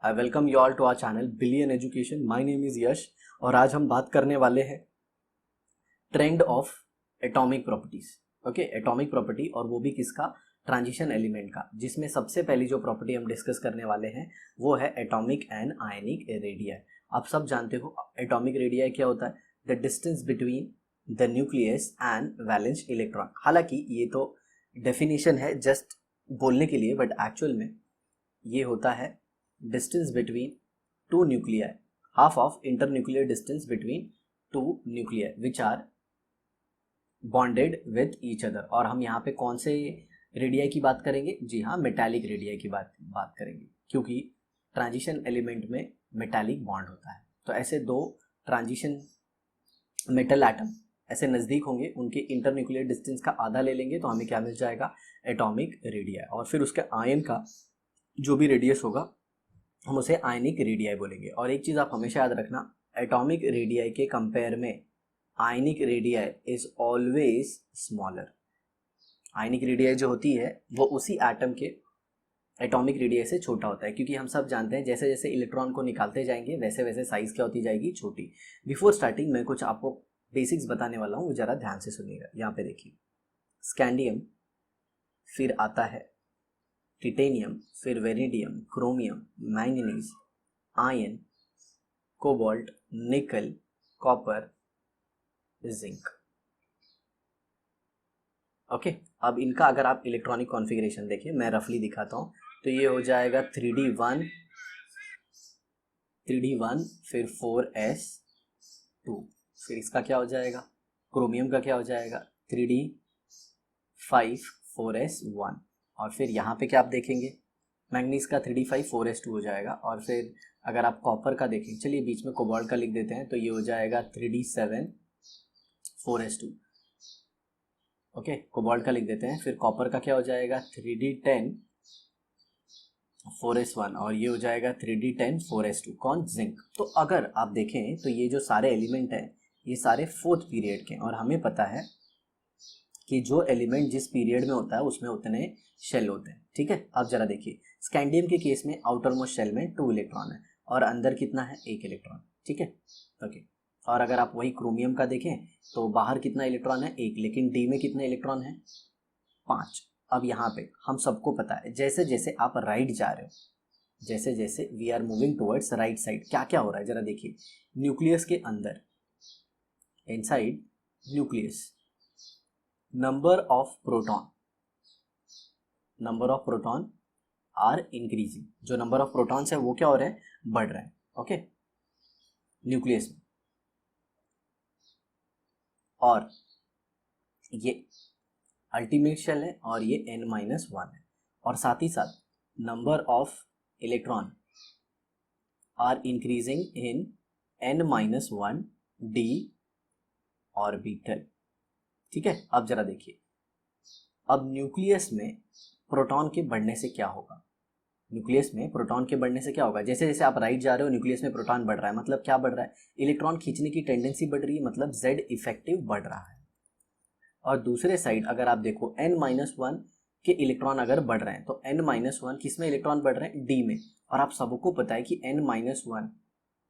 I welcome you all to our channel Billion Education. My name is Yash और आज हम बात करने वाले हैं trend of atomic properties. Okay, atomic property और वो भी किसका? ट्रांजिशन एलिमेंट का, जिसमें सबसे पहली जो प्रॉपर्टी हम डिस्कस करने वाले हैं वो है एटॉमिक एंड आयनिक रेडियाई। आप सब जानते हो एटॉमिक रेडियाई क्या होता है? The distance between the nucleus and valence electron. हालांकि ये तो डेफिनेशन है जस्ट बोलने के लिए, बट एक्चुअल में ये होता है distance between two nuclei, half of internuclear distance between two nuclei which are bonded with each other. और हम यहाँ पे कौन से रेडियाई की बात करेंगे? जी हाँ, मेटालिक रेडियाई की बात करेंगे, क्योंकि ट्रांजिशन एलिमेंट में मेटालिक बॉन्ड होता है। तो ऐसे दो ट्रांजिशन मेटल एटम ऐसे नज़दीक होंगे, उनके इंटरन्यूक्लियर डिस्टेंस का आधा ले लेंगे तो हमें क्या मिल जाएगा? Atomic radii. और फिर उसके आयन का जो भी रेडियस होगा हम उसे आयनिक रेडियाई बोलेंगे। और एक चीज़ आप हमेशा याद रखना, एटॉमिक रेडियाई के कंपेयर में ionic radii is always smaller. Ionic radii जो होती है वो उसी एटम के एटॉमिक रेडियाई से छोटा होता है, क्योंकि हम सब जानते हैं जैसे जैसे इलेक्ट्रॉन को निकालते जाएंगे वैसे वैसे साइज क्या होती जाएगी? छोटी। बिफोर स्टार्टिंग मैं कुछ आपको बेसिक्स बताने वाला हूँ, ज़रा ध्यान से सुनिएगा। यहाँ पे देखिए, स्कैंडियम, फिर आता है टिटेनियम, फिर वेरिडियम, क्रोमियम, मैंगनीज, आयन, कोबाल्ट, निकल, कॉपर, जिंक। ओके, अब इनका अगर आप इलेक्ट्रॉनिक कॉन्फ़िगरेशन देखिए, मैं रफली दिखाता हूँ, तो ये हो जाएगा 3D1, फिर 4s2, फिर इसका क्या हो जाएगा? क्रोमियम का क्या हो जाएगा? 3D5, 4s1। और फिर यहाँ पे क्या आप देखेंगे? मैंगनीज का 3D5, 4s2 हो जाएगा। और फिर अगर आप कॉपर का देखें, चलिए बीच में कोबाल्ट का लिख देते हैं, तो ये हो जाएगा 3D7, 4s2। ओके, कोबाल्ट का लिख देते हैं। फिर कॉपर का क्या हो जाएगा? 3D10, 4s1। और ये हो जाएगा 3D10, 4s2। कौन? जिंक। तो अगर आप देखें तो ये जो सारे एलिमेंट हैं ये सारे फोर्थ पीरियड के हैं, और हमें पता है कि जो एलिमेंट जिस पीरियड में होता है उसमें उतने शेल होते हैं। ठीक है, अब जरा देखिए, स्कैंडियम के केस में आउटर मोस्ट शेल में 2 इलेक्ट्रॉन है और अंदर कितना है? 1 इलेक्ट्रॉन। ठीक है, ओके। और अगर आप वही क्रोमियम का देखें तो बाहर कितना इलेक्ट्रॉन है? 1, लेकिन डी में कितने इलेक्ट्रॉन है? 5। अब यहाँ पे हम सबको पता है जैसे जैसे आप राइट जा रहे हो, जैसे जैसे we are moving towards right side, क्या क्या हो रहा है जरा देखिए। न्यूक्लियस के अंदर, inside nucleus, number of proton are increasing. जो नंबर ऑफ प्रोटॉन्स है वो क्या हो रहे हैं? बढ़ रहे हैं। ओके, न्यूक्लियस में। और ये अल्टीमेट शेल है और ये n-1 है। और साथ ही साथ number of electron are increasing in n-1 d orbital. ठीक है, अब जरा देखिए, अब न्यूक्लियस में प्रोटॉन के बढ़ने से क्या होगा? न्यूक्लियस में प्रोटॉन के बढ़ने से क्या होगा? जैसे जैसे आप राइट जा रहे हो न्यूक्लियस में प्रोटॉन बढ़ रहा है, मतलब क्या बढ़ रहा है? इलेक्ट्रॉन खींचने की टेंडेंसी बढ़ रही है, मतलब Z इफेक्टिव बढ़ रहा है। और दूसरे साइड अगर आप देखो n-1 के इलेक्ट्रॉन अगर बढ़ रहे हैं तो n-1 किस में इलेक्ट्रॉन बढ़ रहे हैं? D में। और आप सबको पता है कि n-1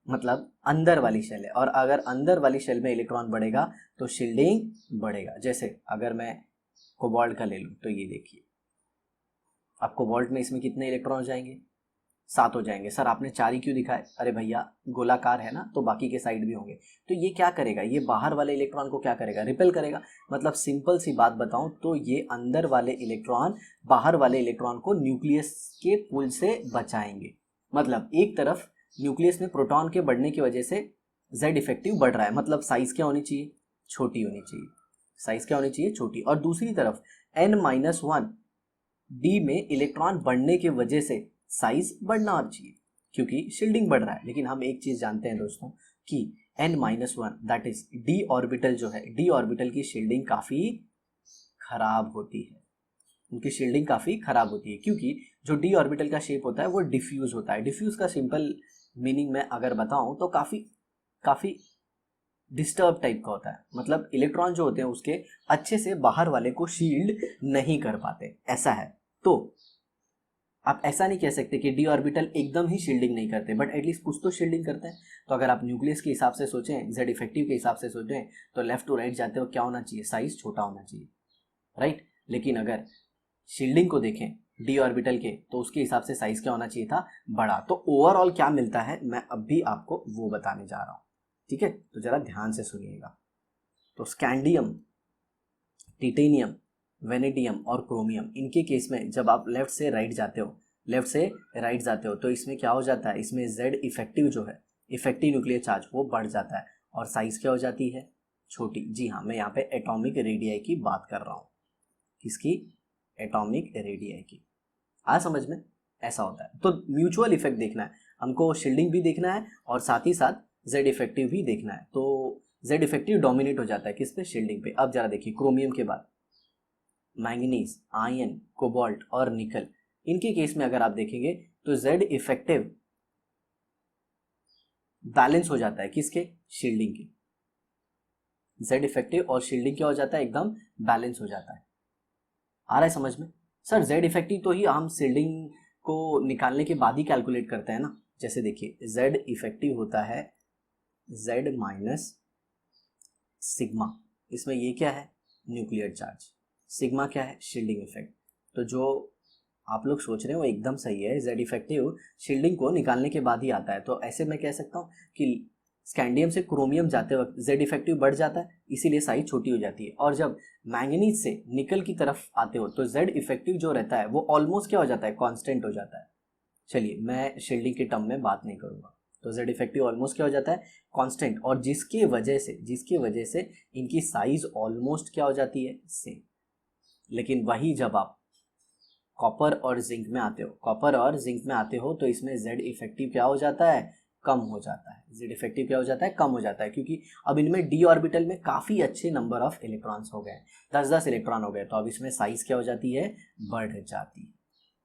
मतलब अंदर वाली शेल है, और अगर अंदर वाली शेल में इलेक्ट्रॉन बढ़ेगा तो शील्डिंग बढ़ेगा। जैसे अगर मैं कोबाल्ट का ले लूँ तो ये देखिए, अब कोबाल्ट में इसमें कितने इलेक्ट्रॉन हो जाएंगे? 7 हो जाएंगे। सर आपने 4 ही क्यों दिखाए? अरे भैया गोलाकार है ना, तो बाकी के साइड भी होंगे। तो ये क्या करेगा? ये बाहर वाले इलेक्ट्रॉन को क्या करेगा? रिपेल करेगा। मतलब सिंपल सी बात बताऊं तो ये अंदर वाले इलेक्ट्रॉन बाहर वाले इलेक्ट्रॉन को न्यूक्लियस के पुल से बचाएंगे। मतलब एक तरफ न्यूक्लियस में प्रोटॉन के बढ़ने की वजह से Z इफेक्टिव बढ़ रहा है, मतलब साइज क्या होनी चाहिए? छोटी होनी चाहिए। साइज क्या होनी चाहिए? छोटी। और दूसरी तरफ n-1 डी में इलेक्ट्रॉन बढ़ने की वजह से साइज बढ़ना चाहिए, क्योंकि शील्डिंग बढ़ रहा है। लेकिन हम एक चीज जानते हैं दोस्तों कि n-1 that is d orbital जो है, d ऑर्बिटल की शील्डिंग काफी खराब होती है। उनकी शील्डिंग काफी खराब होती है, क्योंकि जो d ऑर्बिटल का शेप होता है वो डिफ्यूज होता है। डिफ्यूज का सिंपल मीनिंग में अगर बताऊं तो काफी डिस्टर्ब टाइप का होता है। मतलब इलेक्ट्रॉन जो होते हैं उसके अच्छे से बाहर वाले को शील्ड नहीं कर पाते, ऐसा है। तो आप ऐसा नहीं कह सकते कि डी ऑर्बिटल एकदम ही शील्डिंग नहीं करते, बट एटलीस्ट कुछ तो शील्डिंग करते हैं। तो अगर आप न्यूक्लियस के हिसाब से सोचें, जेड इफेक्टिव के हिसाब से सोचें, तो लेफ्ट टू राइट जाते हो क्या होना चाहिए, साइज छोटा होना चाहिए, राइट। लेकिन अगर शील्डिंग को देखें डी ऑर्बिटल के, तो उसके हिसाब से साइज क्या होना चाहिए था, बड़ा। तो ओवरऑल क्या मिलता है मैं अभी आपको वो बताने जा रहा हूँ, ठीक है। तो जरा ध्यान से सुनिएगा। तो स्कैंडियम, टिटेनियम, वेनेडियम और क्रोमियम, इनके केस में जब आप लेफ्ट से राइट जाते हो, लेफ्ट से राइट जाते हो, तो इसमें क्या हो जाता है, इसमें जेड इफेक्टिव जो है, इफेक्टिव न्यूक्लियर चार्ज, वो बढ़ जाता है और साइज क्या हो जाती है, छोटी। जी हाँ, मैं यहाँ पे एटॉमिक रेडियाई की बात कर रहा हूँ। किसकी, एटॉमिक रेडियाई की। आ समझ में, ऐसा होता है। तो म्यूचुअल इफेक्ट देखना है हमको, शील्डिंग भी देखना है और साथ ही साथ जेड इफेक्टिव भी देखना है। तो जेड इफेक्टिव डोमिनेट हो जाता है किस पे, शील्डिंग पे। अब जरा देखिए, क्रोमियम के बाद मैंगनीज, आयरन, कोबाल्ट और निकल, इनके केस में अगर आप देखेंगे तो जेड इफेक्टिव बैलेंस हो जाता है किसके, शील्डिंग के। जेड इफेक्टिव और शील्डिंग क्या हो जाता है, एकदम बैलेंस हो जाता है। आ रहा है समझ में सर। जेड इफेक्टिव तो ही हम शील्डिंग को निकालने के बाद ही कैलकुलेट करते हैं ना। जैसे देखिए, जेड इफेक्टिव होता है जेड माइनस सिग्मा, इसमें ये क्या है, न्यूक्लियर चार्ज, सिग्मा क्या है, शील्डिंग इफेक्ट। तो जो आप लोग सोच रहे हो एकदम सही है, जेड इफेक्टिव शील्डिंग को निकालने के बाद ही आता है। तो ऐसे मैं कह सकता हूँ कि स्कैंडियम से क्रोमियम जाते वक्त जेड इफेक्टिव बढ़ जाता है, इसीलिए साइज छोटी हो जाती है। और जब मैंगनीज से निकल की तरफ आते हो तो जेड इफेक्टिव जो रहता है वो ऑलमोस्ट क्या हो जाता है, कांस्टेंट हो जाता है। चलिए, मैं शील्डिंग के टर्म में बात नहीं करूंगा। तो जेड इफेक्टिव ऑलमोस्ट क्या हो जाता है, कांस्टेंट, और जिसकी वजह से इनकी साइज ऑलमोस्ट क्या हो जाती है, सेम। लेकिन वही जब आप कॉपर और जिंक में आते हो, तो इसमें जेड इफेक्टिव क्या हो जाता है, कम हो जाता है। जेड इफेक्टिव क्या हो जाता है, कम हो जाता है, क्योंकि अब इनमें डी ऑर्बिटल में काफ़ी अच्छे नंबर ऑफ इलेक्ट्रॉन्स हो गए, 10-10 इलेक्ट्रॉन हो गए। तो अब इसमें साइज क्या हो जाती है, बढ़ जाती है।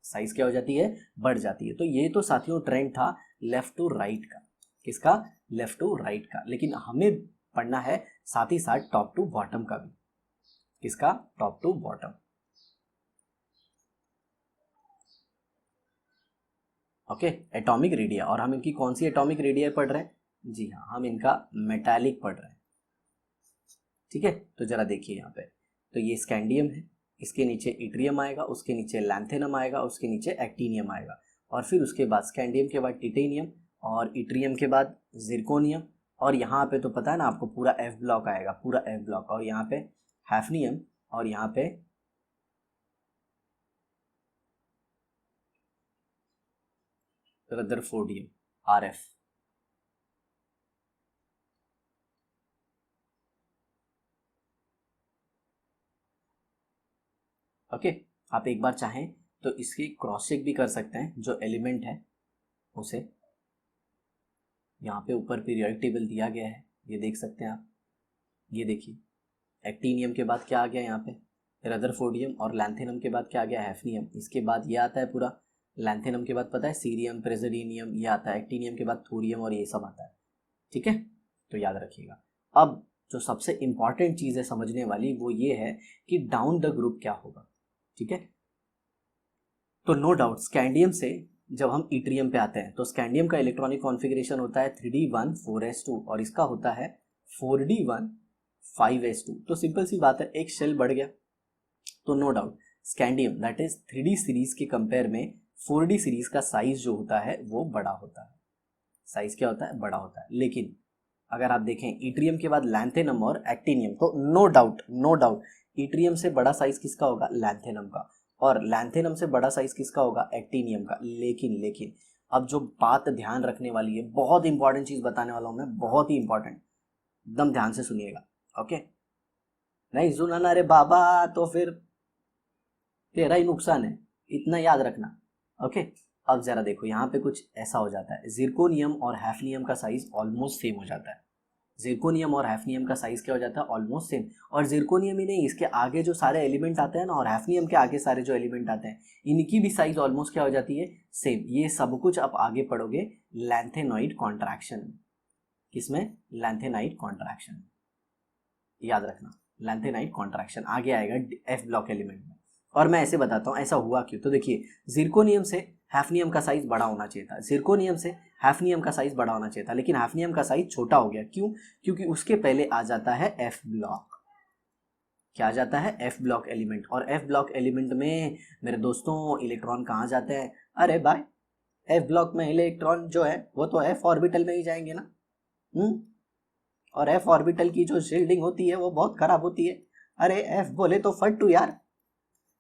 साइज क्या हो जाती है, बढ़ जाती है। तो ये तो साथियों ट्रेंड था लेफ्ट टू राइट का। किसका, लेफ्ट टू राइट का। लेकिन हमें पढ़ना है साथ ही साथ टॉप टू बॉटम का भी। किसका, top to bottom. Okay, atomic radii. और हम इनकी कौन सी एटॉमिक रेडिया पढ़ रहे हैं, जी हाँ, हम इनका मेटालिक पढ़ रहे हैं, ठीक है। तो जरा देखिए यहाँ पे, तो ये स्कैंडियम है, इसके नीचे इट्रियम आएगा, उसके नीचे लैंथेनम आएगा, उसके नीचे एक्टीनियम आएगा, और फिर उसके बाद स्कैंडियम के बाद टिटेनियम, और इट्रियम के बाद जिरकोनियम, और यहाँ पे तो पता है ना आपको, पूरा एफ ब्लॉक आएगा, पूरा एफ ब्लॉक, और यहाँ पे हैफनियम, और यहाँ पे रदरफोर्डियम, आर एफ। ओके, आप एक बार चाहें तो इसकी क्रॉस चेक भी कर सकते हैं, जो एलिमेंट है उसे। यहाँ पे ऊपर पीरियोडिक टेबल दिया गया है, ये देख सकते हैं आप। ये देखिए, एक्टीनियम के बाद क्या आ गया यहाँ पे, रदरफोर्डियम, और लैंथेनम के बाद क्या आ गया, हैफनियम। इसके बाद ये आता है पूरा, लैंथेनम के बाद पता है सीरियम, प्रेजोडिनियम, ये आता है। एक्टीनियम के बाद थोरियम, और ये सब आता है, ठीक है। तो याद रखिएगा। अब जो सबसे इंपॉर्टेंट चीज़ है समझने वाली, वो ये है कि डाउन द ग्रुप क्या होगा, ठीक है। तो नो डाउट स्कैंडियम से जब हम इट्रियम पे आते हैं, तो स्कैंडियम का इलेक्ट्रॉनिक कॉन्फ़िगरेशन होता है 3d1 4s2, और इसका होता है 4d1 5s2। तो सिंपल सी बात है, एक शेल बढ़ गया। तो no doubt scandium that is 3d series के कंपेयर में 4d सीरीज का साइज जो होता है वो बड़ा होता है। साइज क्या होता है, बड़ा होता है। लेकिन अगर आप देखें इट्रियम के बाद लैंथेनम और एक्टिनियम, तो नो डाउट इट्रियम से बड़ा साइज किसका होगा, लैंथेनम का, और लैंथेनम से बड़ा साइज किसका होगा, एक्टिनियम का। लेकिन अब जो बात ध्यान रखने वाली है, बहुत इंपॉर्टेंट चीज बताने वाला हूं मैं, बहुत ही इंपॉर्टेंट, एकदम ध्यान से सुनिएगा। ओके, नहीं सुना ना रे बाबा, तो फिर तेरा ही नुकसान है, इतना याद रखना। ओके, अब जरा देखो यहाँ पे कुछ ऐसा हो जाता है, जिरकोनियम और हैफनियम का साइज ऑलमोस्ट सेम हो जाता है। जिरकोनियम और हैफनियम का साइज क्या हो जाता है, ऑलमोस्ट सेम। और जिरकोनियम ही नहीं, इसके आगे जो सारे एलिमेंट आते हैं ना, और हैफनियम के आगे सारे जो एलिमेंट आते हैं, इनकी भी साइज ऑलमोस्ट क्या हो जाती है, सेम। ये सब कुछ आप आगे पढ़ोगे लैंथेनॉइड कॉन्ट्रैक्शन में। किसमें, लैंथेनाइड कॉन्ट्रैक्शन, याद रखना। लैंथेनाइड कॉन्ट्रैक्शन आगे आएगा एफ ब्लॉक एलिमेंट में। और मैं ऐसे बताता हूँ ऐसा हुआ क्यों। तो देखिए, जिरकोनियम से हैफनियम का साइज बड़ा होना चाहिए था, जिरकोनियम से हैफनियम का साइज बड़ा होना चाहिए था, लेकिन हैफनियम का साइज छोटा हो गया। क्यों? क्योंकि उसके पहले आ जाता है एफ ब्लॉक। क्या आ जाता है? F block element. और एफ ब्लॉक एलिमेंट में मेरे दोस्तों इलेक्ट्रॉन कहाँ जाते हैं? अरे भाई, एफ ब्लॉक में इलेक्ट्रॉन जो है वो तो एफ ऑर्बिटल में ही जाएंगे ना। और एफ ऑर्बिटल की जो शील्डिंग होती है वो बहुत खराब होती है। अरे एफ बोले तो फट्टू यार,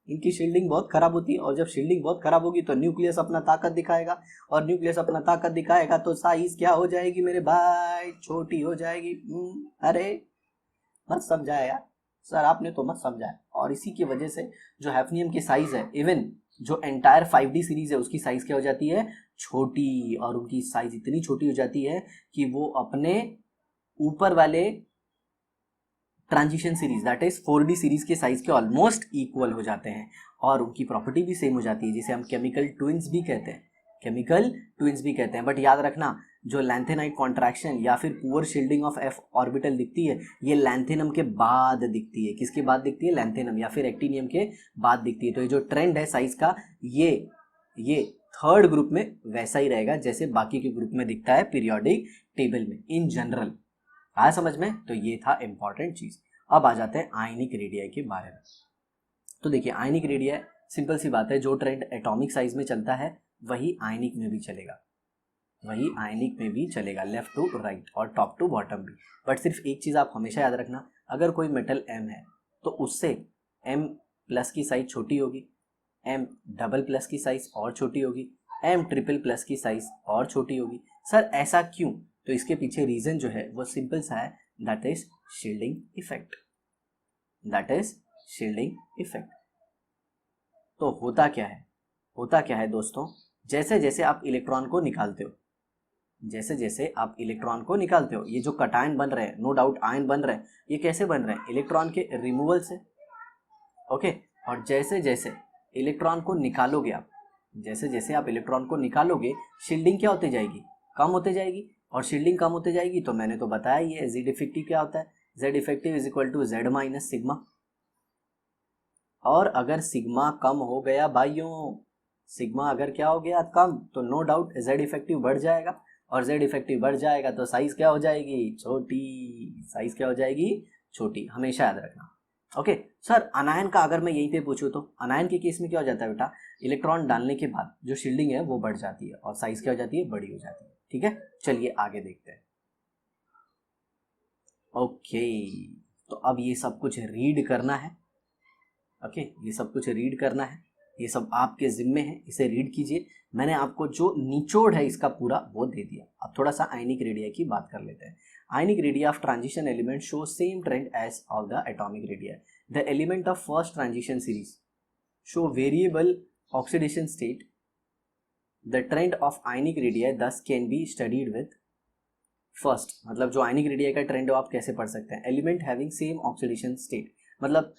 इनकी शील्डिंग बहुत खराब होती है। और जब शील्डिंग बहुत खराब होगी तो न्यूक्लियस अपना ताकत दिखाएगा, और न्यूक्लियस अपना ताकत दिखाएगा तो साइज क्या हो जाएगी मेरे भाई? छोटी हो जाएगी। अरे मत समझाया यार सर, आपने तो मत समझाया। और इसी की वजह से जो हैफनियम की साइज है, इवन जो एंटायर 5D सीरीज है उसकी साइज क्या हो जाती है? छोटी। और उनकी साइज इतनी छोटी हो जाती है कि वो अपने ऊपर वाले transition series that is 4D series के साइज के ऑलमोस्ट इक्वल हो जाते हैं। और उनकी प्रॉपर्टी भी सेम हो जाती है, जिसे हम केमिकल ट्विंस भी कहते हैं, केमिकल ट्विंस भी कहते हैं। बट याद रखना, जो लैंथेनाइट कॉन्ट्रैक्शन या फिर poor shielding of F orbital दिखती है, ये लैंथेनम के बाद दिखती है। किसके बाद दिखती है? लैंथेनम या फिर एक्टिनियम के बाद दिखती है। तो ये जो ट्रेंड है साइज का, ये थर्ड ग्रुप में वैसा ही रहेगा जैसे बाकी के ग्रुप में दिखता है पीरियोडिक टेबल में इन जनरल। आया समझ में? तो ये था इंपॉर्टेंट चीज। अब आ जाते हैं आयनिक रेडियाई के बारे में। तो देखिए, आयनिक रेडियाई सिंपल सी बात है, जो ट्रेंड एटॉमिक साइज में चलता है वही आयनिक में भी चलेगा, वही आयनिक में भी चलेगा, लेफ्ट टू राइट और टॉप टू बॉटम भी। बट सिर्फ एक चीज आप हमेशा याद रखना, अगर कोई मेटल एम है तो उससे एम प्लस की साइज छोटी होगी, एम डबल प्लस की साइज और छोटी होगी, एम ट्रिपल प्लस की साइज और छोटी होगी। सर ऐसा क्यों? तो इसके पीछे रीजन जो है वो सिंपल सा है, that is shielding effect, that is shielding effect. तो होता क्या है, होता क्या है दोस्तों, जैसे जैसे आप इलेक्ट्रॉन को निकालते हो, जैसे जैसे आप इलेक्ट्रॉन को निकालते हो, ये जो कटायन बन रहे हैं, नो डाउट आयन बन रहे हैं, ये कैसे बन रहे हैं? इलेक्ट्रॉन के रिमूवल से। ओके। और जैसे जैसे इलेक्ट्रॉन को निकालोगे आप, जैसे जैसे आप इलेक्ट्रॉन को निकालोगे, शील्डिंग क्या होती जाएगी? कम होते जाएगी। और शील्डिंग कम होते जाएगी तो मैंने तो बताया ही है, जेड इफेक्टिव क्या होता है? Z effective is equal to Z minus sigma. और अगर सिग्मा कम हो गया भाइयों, सिग्मा अगर क्या हो गया कम, तो नो डाउट जेड इफेक्टिव बढ़ जाएगा। और जेड इफेक्टिव बढ़ जाएगा तो साइज क्या हो जाएगी? छोटी। साइज क्या हो जाएगी? छोटी। हमेशा याद रखना। ओके सर, अनायन का अगर मैं यहीं पे पूछूं तो अनायन के केस में क्या हो जाता है बेटा? इलेक्ट्रॉन डालने के बाद जो शील्डिंग है वो बढ़ जाती है और साइज क्या हो जाती है? बड़ी हो जाती है। ठीक है, चलिए आगे देखते हैं। ओके, तो अब ये सब कुछ रीड करना है। ओके, ये सब कुछ रीड करना है, ये सब आपके जिम्मे है, इसे रीड कीजिए। मैंने आपको जो निचोड़ है इसका पूरा वो दे दिया। अब थोड़ा सा आयनिक रेडिया की बात कर लेते हैं। Ionic radii of transition element show same trend as of the atomic radii. The element of first transition series show variable oxidation state. The trend of ionic radii this can be studied with first. मतलब जो आयनिक radio का trend है आप कैसे पढ़ सकते हैं? Element having same oxidation state, मतलब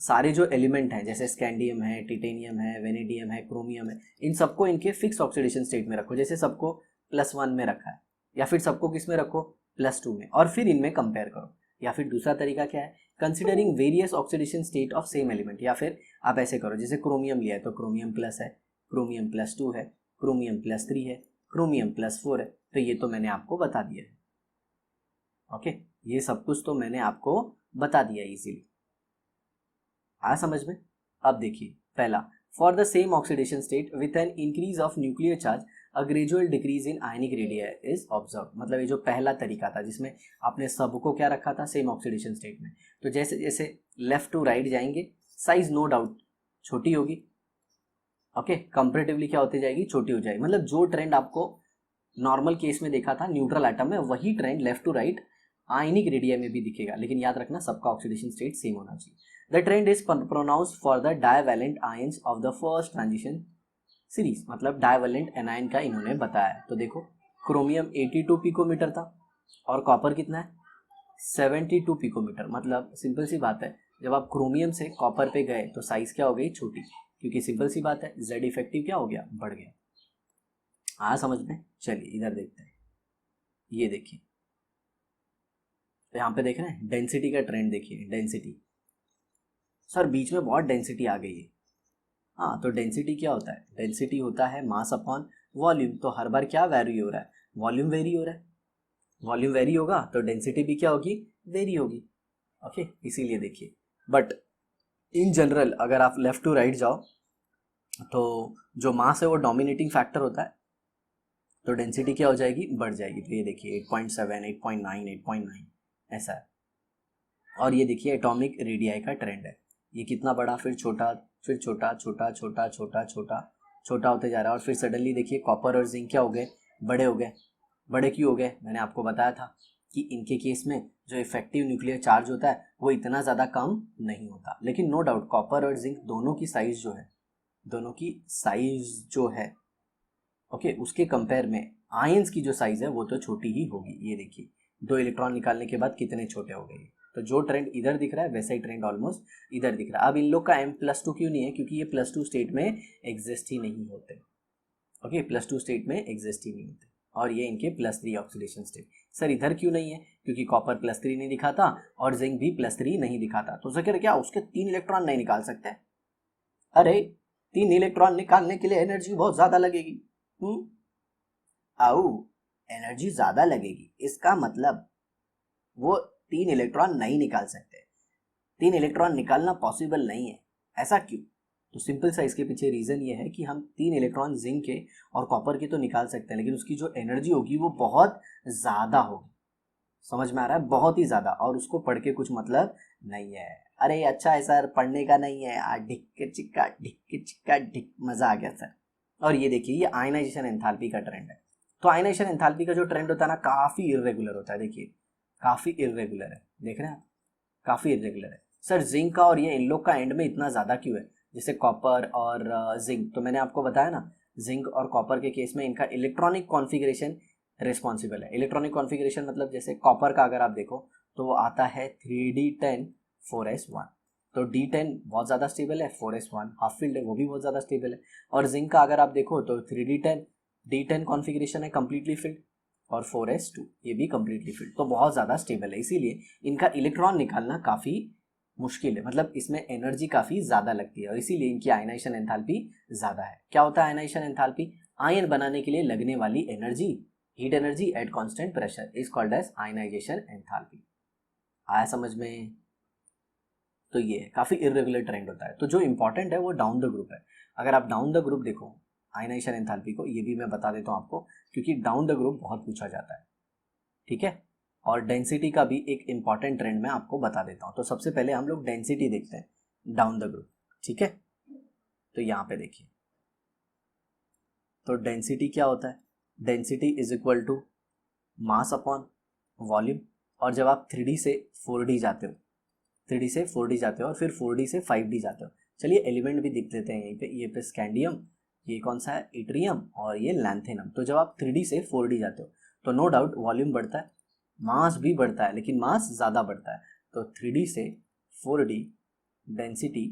सारे जो एलिमेंट हैं जैसे स्कैंडियम है, टिटेनियम है, वेनेडियम है, क्रोमियम है, इन सबको इनके फिक्स ऑक्सीडेशन स्टेट में रखो। जैसे सबको +1 में रखा है, या फिर सबको किस में रखो? +2 में, और फिर इनमें कंपेयर करो। या फिर दूसरा तरीका क्या है? Considering various oxidation state of same element. या फिर आप ऐसे करो, जैसे क्रोमियम लिया है तो क्रोमियम प्लस है, क्रोमियम +2 है, क्रोमियम +3 है, क्रोमियम +4 है। तो ये तो मैंने आपको बता दिया है। ओके, ये सब कुछ तो मैंने आपको बता दिया इजीली। आया समझ में? अब देखिए, पहला, for the same oxidation state with an increase of nuclear charge a gradual decrease in ionic radii is observe. मतलब ये जो पहला तरीका था जिसमें आपने सबको क्या रखा था? सेम ऑक्सीडेशन स्टेट में। तो जैसे जैसे लेफ्ट टू राइट जाएंगे, साइज नो डाउट छोटी होगी। ओके, कंपेरेटिवली क्या होती जाएगी? छोटी हो जाएगी। मतलब जो ट्रेंड आपको नॉर्मल केस में देखा था न्यूट्रल एटम में, वही trend left to right ionic radii में भी दिखेगा। लेकिन याद रखना, सबका ऑक्सीडेशन स्टेट सेम होना चाहिए। The trend is pronounced for the divalent ions of the first transition series. मतलब डाइवैलेंट एनायन का इन्होंने बताया। तो देखो, क्रोमियम 82 पिकोमीटर था और कॉपर कितना है? 72 पिकोमीटर। मतलब सिंपल सी बात है, जब आप क्रोमियम से कॉपर पे गए तो साइज क्या हो गई? छोटी। क्योंकि सिंपल सी बात है, जेड इफेक्टिव क्या हो गया? बढ़ गया। हाँ समझ में? चलिए इधर देखते हैं। ये देखिए, तो यहाँ पे देख रहे हैं डेंसिटी का ट्रेंड। देखिए डेंसिटी, सर बीच में बहुत डेंसिटी आ गई है। हाँ, तो डेंसिटी क्या होता है? डेंसिटी होता है मास अपॉन वॉल्यूम। तो हर बार क्या वेरी हो रहा है? वॉल्यूम वेरी हो रहा है। वॉल्यूम वेरी होगा तो डेंसिटी भी क्या होगी? वेरी होगी। ओके, इसीलिए देखिए, बट इन जनरल अगर आप लेफ्ट टू राइट जाओ तो जो मास है वो डोमिनेटिंग फैक्टर होता है, तो डेंसिटी क्या हो जाएगी? बढ़ जाएगी। तो ये देखिए 8.7, 8.9, 8.9 ऐसा है। और ये देखिए एटॉमिक रेडियाई का ट्रेंड है, ये कितना बड़ा, फिर छोटा, फिर छोटा, छोटा छोटा छोटा छोटा छोटा होते जा रहा है। और फिर सडनली देखिए कॉपर और जिंक क्या हो गए? बड़े हो गए। बड़े क्यों हो गए? मैंने आपको बताया था कि इनके केस में जो इफेक्टिव न्यूक्लियर चार्ज होता है वो इतना ज़्यादा कम नहीं होता। लेकिन नो डाउट कॉपर और जिंक दोनों की साइज जो है, दोनों की साइज जो है, ओके, उसके कंपेयर में आयंस की जो साइज है वो तो छोटी ही होगी। ये देखिए 2 इलेक्ट्रॉन निकालने के बाद कितने छोटे हो गए। तो जो ट्रेंड इधर दिख रहा है वैसा ही ट्रेंड ऑलमोस्ट इधर दिख रहा है। अब इन लोग का m+2 क्यों नहीं है? क्योंकि ये +2 स्टेट में एग्जिस्ट ही नहीं होते। ओके, +2 स्टेट में एग्जिस्ट ही नहीं होते। और ये इनके +3 ऑक्सीडेशन स्टेट। सर इधर क्यों नहीं है? क्योंकि कॉपर +3 नहीं दिखाता और जिंक भी +3 नहीं दिखाता। तो सर क्या उसके 3 इलेक्ट्रॉन नहीं निकाल सकते? अरे 3 इलेक्ट्रॉन निकालने के लिए एनर्जी बहुत ज्यादा लगेगी। आओ, एनर्जी ज्यादा लगेगी, इसका मतलब वो 3 इलेक्ट्रॉन नहीं निकाल सकते। 3 इलेक्ट्रॉन निकालना पॉसिबल नहीं है। ऐसा क्यों? तो सिंपल सा इसके पीछे रीजन ये है कि हम 3 इलेक्ट्रॉन जिंक के और कॉपर के तो निकाल सकते हैं, लेकिन उसकी जो एनर्जी होगी वो बहुत ज्यादा होगी। समझ में आ रहा है? बहुत ही ज्यादा। और उसको पढ़ के कुछ मतलब नहीं है। अरे अच्छा है सर, पढ़ने का नहीं है, ढिक चिक्का ढिक, मजा आ गया सर। और ये देखिए ये आयनाइजेशन एंथैल्पी का ट्रेंड है। तो आयनाइजेशन एंथैल्पी का जो ट्रेंड होता है ना, काफी इर्रेगुलर होता है। देखिए काफी इर्रेगुलर है, देख रहे हैं आप, काफी इर्रेगुलर है। सर जिंक का और ये इन लोग का एंड में इतना ज्यादा क्यों है? जैसे कॉपर और जिंक, तो मैंने आपको बताया ना, जिंक और कॉपर के केस में इनका इलेक्ट्रॉनिक कॉन्फ़िगरेशन रिस्पॉन्सिबल है। इलेक्ट्रॉनिक कॉन्फ़िगरेशन मतलब जैसे कॉपर का अगर आप देखो तो वो आता है 3d10 4s1। तो d10 बहुत ज़्यादा स्टेबल है, 4s1 हाफ फील्ड है वो भी बहुत ज़्यादा स्टेबल है। और जिंक का अगर आप देखो तो 3d10 d10 कॉन्फ़िगरेशन है कम्प्लीटली फिल्ड, और 4s2 ये भी कम्प्लीटली फिल्ड, तो बहुत ज़्यादा स्टेबल है। इसीलिए इनका इलेक्ट्रॉन निकालना काफ़ी मुश्किल है, मतलब इसमें एनर्जी काफ़ी ज़्यादा लगती है और इसीलिए इनकी आयनाइजेशन एंथैल्पी ज़्यादा है। क्या होता है आयनाइजेशन एंथैल्पी? आयन बनाने के लिए लगने वाली energy, heat energy at constant pressure is called as ionisation enthalpy. आया समझ में? तो ये काफ़ी इर्रेगुलर ट्रेंड होता है। तो जो इंपॉर्टेंट है वो डाउन द ग्रुप है। अगर आप डाउन द ग्रुप देखो आयनाइजेशन एंथैल्पी को, ये भी मैं बता देता हूँ आपको, क्योंकि डाउन द ग्रुप बहुत पूछा जाता है। ठीक है, और डेंसिटी का भी एक इंपॉर्टेंट ट्रेंड मैं आपको बता देता हूँ। तो सबसे पहले हम लोग डेंसिटी देखते हैं डाउन द ग्रुप। ठीक है, तो यहाँ पे देखिए, तो डेंसिटी क्या होता है? Density is equal to mass upon volume. और जब आप 3D से 4D जाते हो, 3D से 4D जाते हो और फिर 4D से 5D जाते हो, चलिए एलिमेंट भी दिख लेते हैं यहीं पे। ये पे स्कैंडियम, ये कौन सा है? इट्रियम, और ये लैंथेनम। तो जब आप 3D से 4D जाते हो तो नो डाउट वॉल्यूम बढ़ता है, मास भी बढ़ता है, लेकिन मास ज़्यादा बढ़ता है। तो 3D से 4D डेंसिटी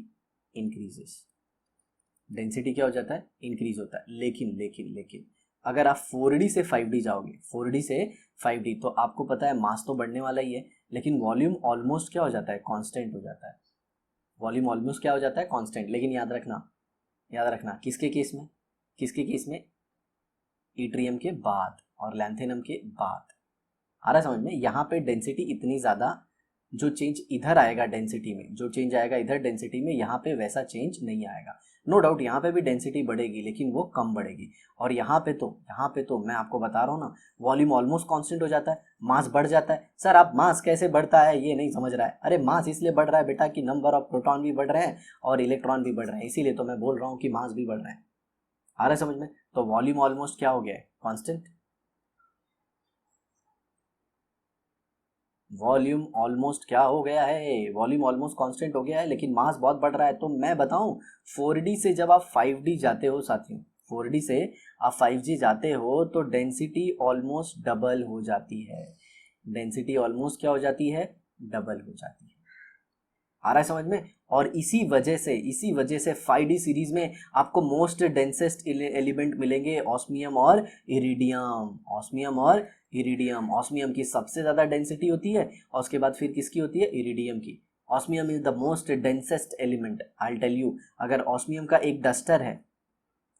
इंक्रीजेस। डेंसिटी क्या हो जाता है? इंक्रीज होता है। लेकिन लेकिन लेकिन अगर आप 4D से 5D जाओगे, 4D से 5D, तो आपको पता है मास तो बढ़ने वाला ही है, लेकिन वॉल्यूम ऑलमोस्ट क्या हो जाता है? कांस्टेंट हो जाता है। वॉल्यूम ऑलमोस्ट क्या हो जाता है? कांस्टेंट। लेकिन याद रखना, याद रखना किसके केस में? किसके केस में? इट्रियम के बाद और लैंथेनम के बाद। आ रहा समझ में? यहाँ पे डेंसिटी इतनी ज़्यादा, जो चेंज इधर आएगा डेंसिटी में, जो चेंज आएगा इधर डेंसिटी में, यहाँ पे वैसा चेंज नहीं आएगा। नो डाउट यहाँ पे भी डेंसिटी बढ़ेगी, लेकिन वो कम बढ़ेगी। और यहाँ पे तो मैं आपको बता रहा हूँ ना, वॉल्यूम ऑलमोस्ट कांस्टेंट हो जाता है, मास बढ़ जाता है। सर आप मास कैसे बढ़ता है ये नहीं समझ रहा है? अरे मास इसलिए बढ़ रहा है बेटा कि नंबर ऑफ प्रोटॉन भी बढ़ रहे हैं और इलेक्ट्रॉन भी बढ़ रहे हैं, इसीलिए तो मैं बोल रहा हूँ कि मास भी बढ़ रहे हैं। आ रहा है समझ में? तो वॉल्यूम ऑलमोस्ट क्या हो गया है? कॉन्स्टेंट। वॉल्यूम ऑलमोस्ट क्या हो गया है? वॉल्यूम ऑलमोस्ट कांस्टेंट हो गया है, लेकिन मास बहुत बढ़ रहा है। तो मैं बताऊं, 4D से जब आप 5D जाते हो साथियों, 4D से आप 5G जाते हो तो डेंसिटी ऑलमोस्ट डबल हो जाती है। डेंसिटी ऑलमोस्ट क्या हो जाती है? डबल हो जाती है। आ रहा है समझ में? और इसी वजह से 5D सीरीज में आपको मोस्ट डेंसेस्ट एलिमेंट मिलेंगे ऑस्मियम और इरिडियम। ऑस्मियम और इरिडियम, ऑस्मियम की सबसे ज़्यादा डेंसिटी होती है और उसके बाद फिर किसकी होती है? इरिडियम की। Osmium is the most densest element. I tell you, अगर ऑस्मियम का एक डस्टर है,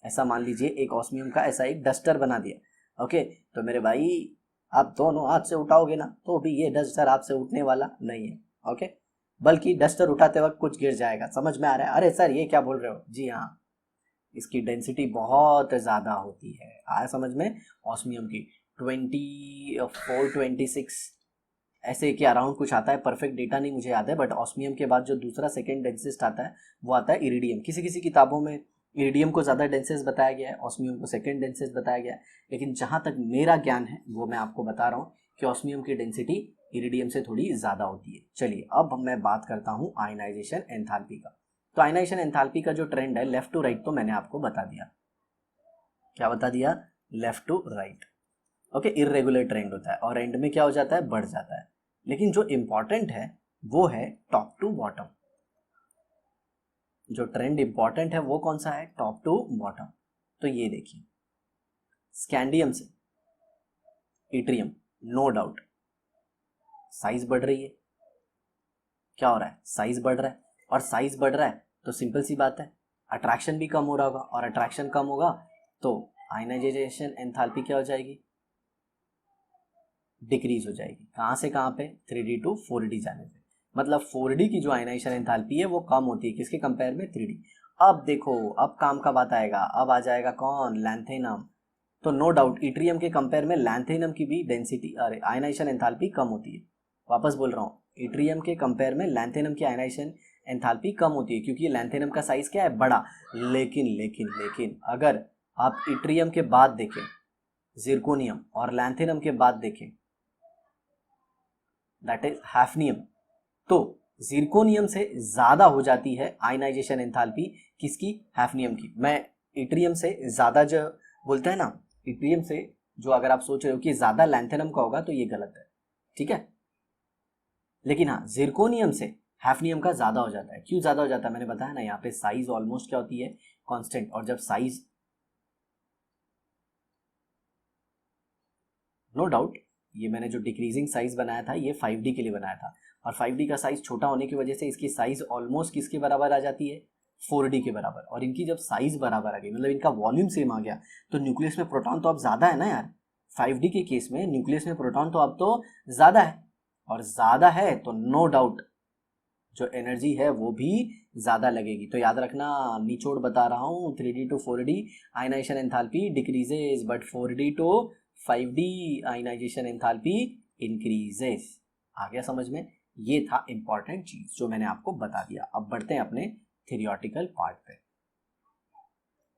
ऐसा मान लीजिए एक ऑस्मियम का ऐसा एक डस्टर बना दिया, ओके, तो मेरे भाई आप दोनों हाथ से उठाओगे ना तो भी ये डस्टर आपसे उठने वाला नहीं है, ओके, बल्कि डस्टर उठाते वक्त कुछ गिर जाएगा। समझ में आ रहा है? अरे सर ये क्या बोल रहे हो? जी हाँ, इसकी डेंसिटी बहुत ज़्यादा होती है। आया समझ में? ऑस्मियम की 24-26 ऐसे के अराउंड कुछ आता है, परफेक्ट डेटा नहीं मुझे याद है, बट ऑस्मियम के बाद जो दूसरा सेकेंड डेंसेस्ट आता है वो आता है इरिडियम। किसी किसी किताबों में इरिडियम को ज़्यादा डेंसेस्ट बताया गया है, ऑस्मियम को सेकेंड डेंसेस्ट बताया गया है, लेकिन जहाँ तक मेरा ज्ञान है वो मैं आपको बता रहा हूँ कि ऑस्मियम की डेंसिटी इरिडियम से थोड़ी ज़्यादा होती है। चलिए अब मैं बात करता हूँ आयनाइजेशन एंथैल्पी का। तो आयनाइजेशन एंथैल्पी का जो ट्रेंड है लेफ्ट टू राइट तो मैंने आपको बता दिया। क्या बता दिया? Left to right, okay, irregular trend होता है और एंड में क्या हो जाता है? बढ़ जाता है। लेकिन जो इंपॉर्टेंट है वो है टॉप टू बॉटम। जो ट्रेंड इंपॉर्टेंट है वो कौन सा है? Top to bottom. तो ये देखिए, स्कैंडियम से इट्रियम, नो डाउट साइज बढ़ रही है। क्या हो रहा है? साइज बढ़ रहा है, और साइज बढ़ रहा है तो सिंपल सी बात है अट्रैक्शन भी कम हो रहा होगा, और अट्रैक्शन कम होगा तो आयनाइजेशन एंथैल्पी क्या हो जाएगी? डिक्रीज हो जाएगी। कहाँ से कहाँ पे? 3D टू 4D जाने पे। मतलब 4D की जो आयनाइजेशन एंथैल्पी है वो कम होती है, किसके कंपेयर में? 3D। अब देखो, अब काम का बात आएगा, अब आ जाएगा कौन? लैंथेनम। तो नो डाउट इट्रियम के कंपेयर में लैंथेनम की भी डेंसिटी, अरे आयनाइजेशन एंथैल्पी कम होती है। वापस बोल रहा हूँ, इट्रियम के कंपेयर में लैंथेनम की आयनाइजेशन एंथैल्पी कम होती है, क्योंकि लैंथेनम का साइज क्या है? बड़ा। लेकिन लेकिन लेकिन अगर आप इट्रियम के बाद देखें जिरकोनियम, और लैंथेनम के बाद देखें दैट इज हैफनियम, तो जिरकोनियम से ज्यादा हो जाती है आयनाइजेशन एंथैल्पी किसकी? हैफनियम की। मैं इट्रियम से ज्यादा जो बोलते हैं ना, इट्रियम से जो अगर आप सोच रहे हो कि ज्यादा लैंथेनम का होगा तो ये गलत है, ठीक है। लेकिन हाँ, जिरकोनियम से हैफनियम का ज्यादा हो जाता है। क्यों ज्यादा हो जाता है? मैंने बताया ना, यहाँ पे साइज ऑलमोस्ट क्या होती है? कांस्टेंट। और जब साइज, नो डाउट ये मैंने जो डिक्रीजिंग साइज बनाया था ये 5D के लिए बनाया था, और 5D का साइज छोटा होने की वजह से इसकी साइज ऑलमोस्ट किसके बराबर आ जाती है? 4D के बराबर। और इनकी जब साइज बराबर आ गई, मतलब इनका वॉल्यूम सेम आ गया, तो न्यूक्लियस में प्रोटॉन तो अब ज्यादा है ना यार। 5D के केस में न्यूक्लियस में प्रोटॉन तो अब तो ज्यादा है, और ज्यादा है तो नो डाउट जो एनर्जी है वो भी ज्यादा लगेगी। तो याद रखना, निचोड़ बता रहा हूँ, 3D to 4D ionization enthalpy decreases, but 4D to 5D ionization enthalpy increases. आ गया समझ में? ये था इंपॉर्टेंट चीज जो मैंने आपको बता दिया। अब बढ़ते हैं अपने थियोरेटिकल पार्ट पे।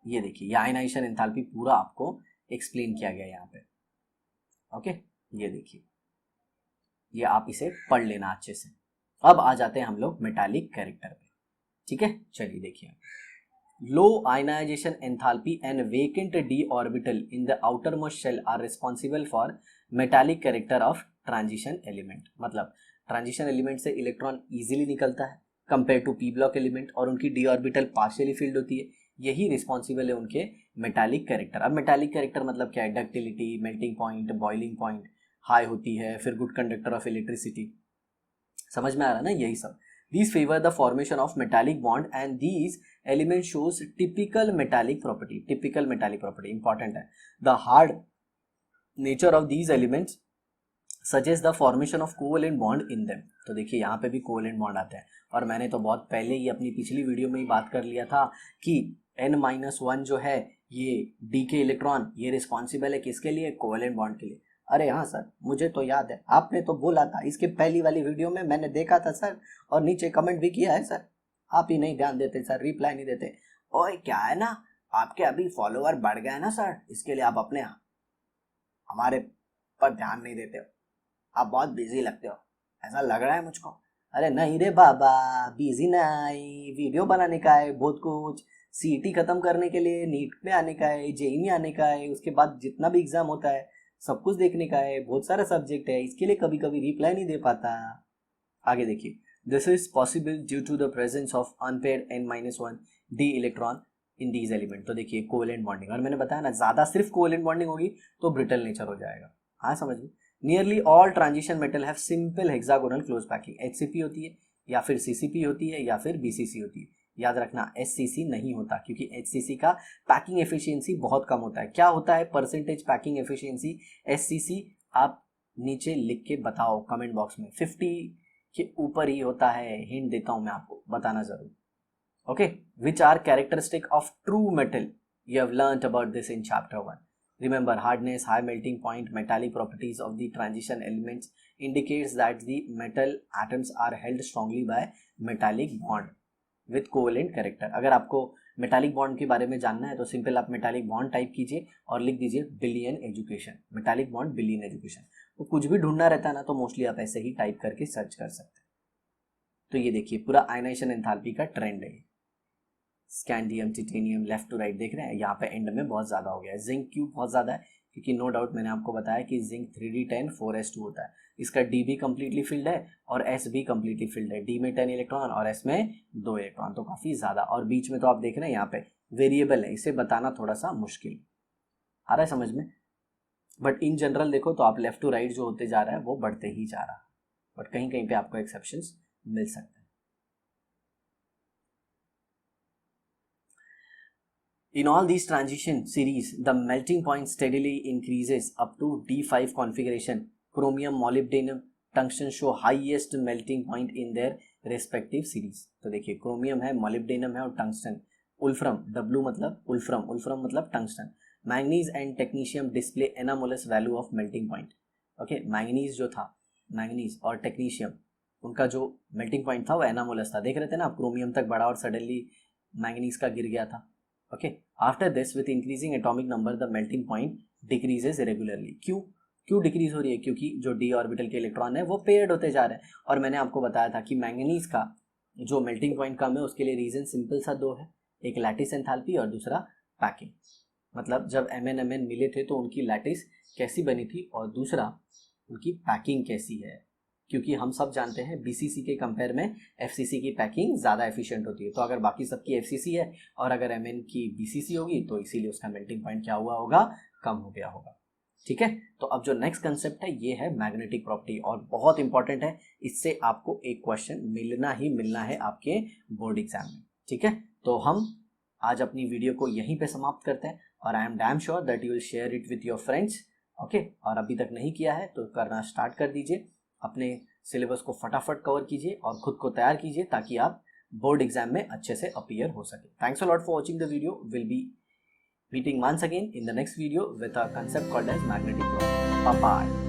ये देखिए, ये आयनाइजेशन एंथैल्पी पूरा आपको एक्सप्लेन किया गया यहाँ पे, ओके। ये देखिए, ये आप इसे पढ़ लेना अच्छे से। अब आ जाते हैं हम लोग मेटालिक कैरेक्टर पे, ठीक है। चलिए देखिए, low ionization enthalpy and vacant d orbital in the outermost shell are responsible for metallic character of transition element. मतलब ट्रांजिशन एलिमेंट से इलेक्ट्रॉन इजीली निकलता है compare to p block element, और उनकी डी ऑर्बिटल पार्शियली फिल्ड होती है। यही responsible है उनके मेटालिक कैरेक्टर। अब मेटालिक कैरेक्टर मतलब क्या है? Ductility, melting point, boiling point high होती है, फिर गुड कंडक्टर ऑफ इलेक्ट्रिसिटी। समझ में आ रहा ना? यही सब। These favor the formation of metallic bond and these element shows typical metallic property. Typical metallic property important है। The hard nature of these elements suggest the formation of covalent bond in them. तो देखिए यहाँ पे भी covalent bond आते हैं, और मैंने तो बहुत पहले ही अपनी पिछली वीडियो में ही बात कर लिया था कि N-1 जो है ये D के इलेक्ट्रॉन, ये रिस्पॉन्सिबल है किसके लिए? कोवेलेंट बॉन्ड के लिए। अरे हाँ सर, मुझे तो याद है, आपने तो बोला था इसके पहली वाली वीडियो में, मैंने देखा था सर, और नीचे कमेंट भी किया है सर। आप ही नहीं ध्यान देते सर, रिप्लाई नहीं देते। ओए क्या है ना, आपके अभी फॉलोअर बढ़ गए ना सर, इसके लिए आप अपने हमारे पर ध्यान नहीं देते हो, आप बहुत बिजी लगते हो, ऐसा लग रहा है मुझको। अरे नहीं रे बाबा, बिजी नहीं, वीडियो बनाने का है बहुत कुछ, सीईटी खत्म करने के लिए, नीट में आने का है, जेई में आने का है, उसके बाद जितना भी एग्जाम होता है सब कुछ देखने का है, बहुत सारा सब्जेक्ट है, इसके लिए कभी कभी रिप्लाई नहीं दे पाता। आगे देखिए, this is possible due to the presence of unpaired N-1 d electron in these element. तो देखिए कोवेलेंट बॉन्डिंग, और मैंने बताया ना, ज्यादा सिर्फ कोवेलेंट बॉन्डिंग होगी तो ब्रिटल नेचर हो जाएगा। हाँ समझ में? Nearly all transition metal have simple hexagonal close packing. HCP होती है, या फिर CCP होती है या फिर BCC होती है। याद रखना SCC नहीं होता, क्योंकि HCC का पैकिंग एफिशिएंसी बहुत कम होता है। क्या होता है परसेंटेज पैकिंग एफिशिएंसी SCC? आप नीचे लिख के बताओ कमेंट बॉक्स में। 50 के ऊपर ही होता है, हिंट देता हूं मैं आपको, बताना जरूर। Okay, which are characteristic of true metal? You have learned about this in chapter 1. Remember, hardness, high melting point, metallic properties of the transition elements indicates that the metal atoms are held strongly by metallic bond with covalent character. अगर आपको metallic bond के बारे में जानना है तो simple आप metallic bond type कीजिए और लिख दीजिए billion education, metallic bond billion education. तो कुछ भी ढूंढना रहता है ना तो मोस्टली आप ऐसे ही टाइप करके सर्च कर सकते हैं। तो ये देखिए पूरा आयनाइजेशन एंथैल्पी का ट्रेंड है। Scandium, titanium, left to right देख रहे हैं, यहाँ पे एंड में बहुत ज़्यादा हो गया है। जिंक क्यों बहुत ज़्यादा है? क्योंकि नो डाउट मैंने आपको बताया कि जिंक 3d10 4s2 होता है। इसका D भी कम्प्लीटली फिल्ड है और S भी कम्प्लीटली फिल्ड है। D में 10 इलेक्ट्रॉन और S में 2 इलेक्ट्रॉन, तो काफ़ी ज़्यादा। और बीच में तो आप देख रहे हैं यहाँ पे वेरिएबल है, इसे बताना थोड़ा सा मुश्किल। आ रहा है समझ में? बट इन जनरल देखो तो आप लेफ्ट टू राइट जो होते जा रहा है वो बढ़ते ही जा रहा है, बट कहीं कहीं पे आपको एक्सेप्शंस मिल सकते हैं। In all these transition series, the melting point steadily increases up to D5 configuration. Chromium, molybdenum, tungsten show highest melting point in their respective series. तो देखिए क्रोमियम है, मोलिब्डेनम है और टंगस्टन। उल्फ्रम, W मतलब उल्फ्रम, उल्फ्रम मतलब tungsten. Manganese and technetium display anomalous value of melting point. Okay, manganese जो था, manganese और टेक्नीशियम, उनका जो मेल्टिंग पॉइंट था वो एनामोलस था। देख रहे थे ना आप, क्रोमियम तक बढ़ा और सडनली मैंगनीज का गिर गया था। Okay, after this with increasing atomic number the melting point decreases irregularly. क्यों डिक्रीज हो रही है? क्योंकि जो d ऑर्बिटल के इलेक्ट्रॉन है वो पेयर्ड होते जा रहे हैं। और मैंने आपको बताया था कि मैंगनीज का जो मेल्टिंग पॉइंट कम है उसके लिए रीजन सिंपल सा दो है, एक लैटिस एंथैल्पी और दूसरा पैकिंग। मतलब जब MnMn मिले थे तो उनकी लैटिस कैसी बनी थी और दूसरा उनकी पैकिंग कैसी है, क्योंकि हम सब जानते हैं BCC के कंपेयर में FCC की पैकिंग ज़्यादा एफिशिएंट होती है। तो अगर बाकी सबकी FCC है और अगर Mn की BCC होगी तो इसीलिए उसका मेल्टिंग पॉइंट क्या हुआ होगा? कम हो गया होगा। ठीक है, तो अब जो नेक्स्ट कंसेप्ट है ये है मैग्नेटिक प्रॉपर्टी, और बहुत इंपॉर्टेंट है। इससे आपको एक क्वेश्चन मिलना ही मिलना है आपके बोर्ड एग्जाम में। ठीक है, तो हम आज अपनी वीडियो को यहीं पे समाप्त करते हैं और I am damn sure that you will share it with your friends. Okay, और अभी तक नहीं किया है तो करना स्टार्ट कर दीजिए। अपने सिलेबस को फटाफट कवर कीजिए और खुद को तैयार कीजिए ताकि आप बोर्ड एग्जाम में अच्छे से अपीयर हो सके। Thanks a lot for watching the video. Will be meeting once again in the next video with a concept called as magnetic property. Bye bye.